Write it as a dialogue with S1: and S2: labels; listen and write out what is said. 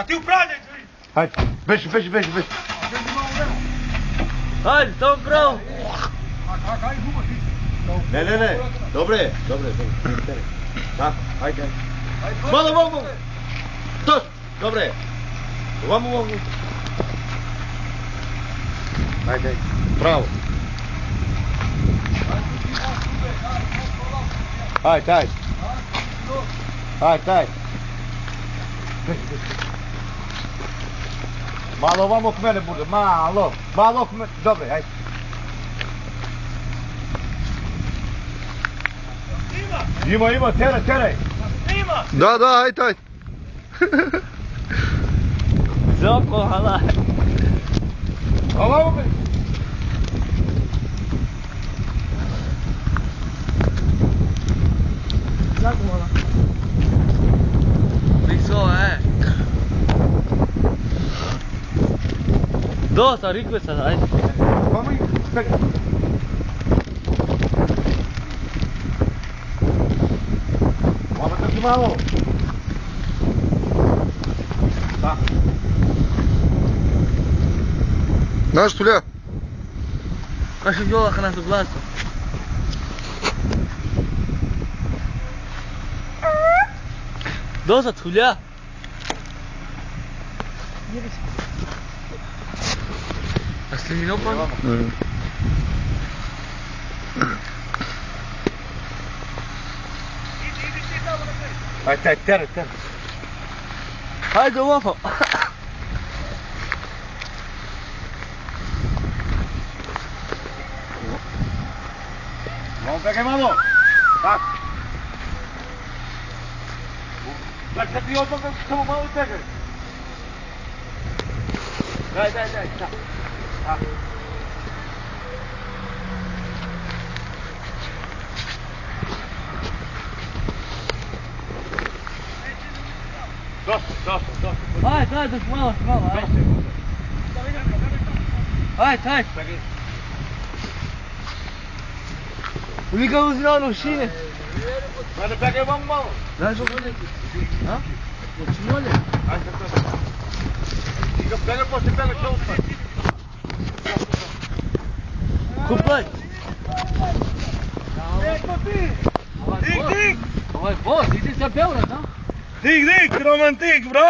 S1: A ti upravljaj, čovjek.
S2: Hajde, beži.
S3: Hajde, samo pravo.
S1: Hajde, gubo ti.
S2: Ne. Dobre. Tako, hajde. Malo mogu. To, dobre. Ovamo mogu. Hajde, pravo. Hajde. Malo ovamo k mene bude, malo k mene, dobre, hajde. Ima, teraj.
S1: Ima.
S4: Da, ajde.
S3: Zoko, halaj.
S2: Ovamo me.
S3: Zako, hala. Priso, Dosta, rikve sad, ajde.
S2: Vamo i spekaj. Vamo trži malo. Da.
S4: Znaš tulja?
S3: Kaži djola kad nas uglasa. Dosta tulja. A slimino pa?
S1: Idi ti tamo na kraju.
S2: Ajde, teraj.
S3: Hajde ovako.
S2: Vamo pekaj malo. Tako. Znači sad ti odmah samo malo pekaj. Daj, tako. Dosta.
S3: Ajde, još malo, ajde. Ajde. Mi ga uzirao na šine.
S2: Mene pekaj vamo malo.
S3: Znaš što bolje? A? Hoći bolje?
S2: Ajde, to. Ti ga pekaj poslije pekaj što uspaj.
S3: Kupaj.
S1: Eto ti. Dig.
S3: Ovaj boss, idi se peura, da?
S1: Dig, romantik, bro.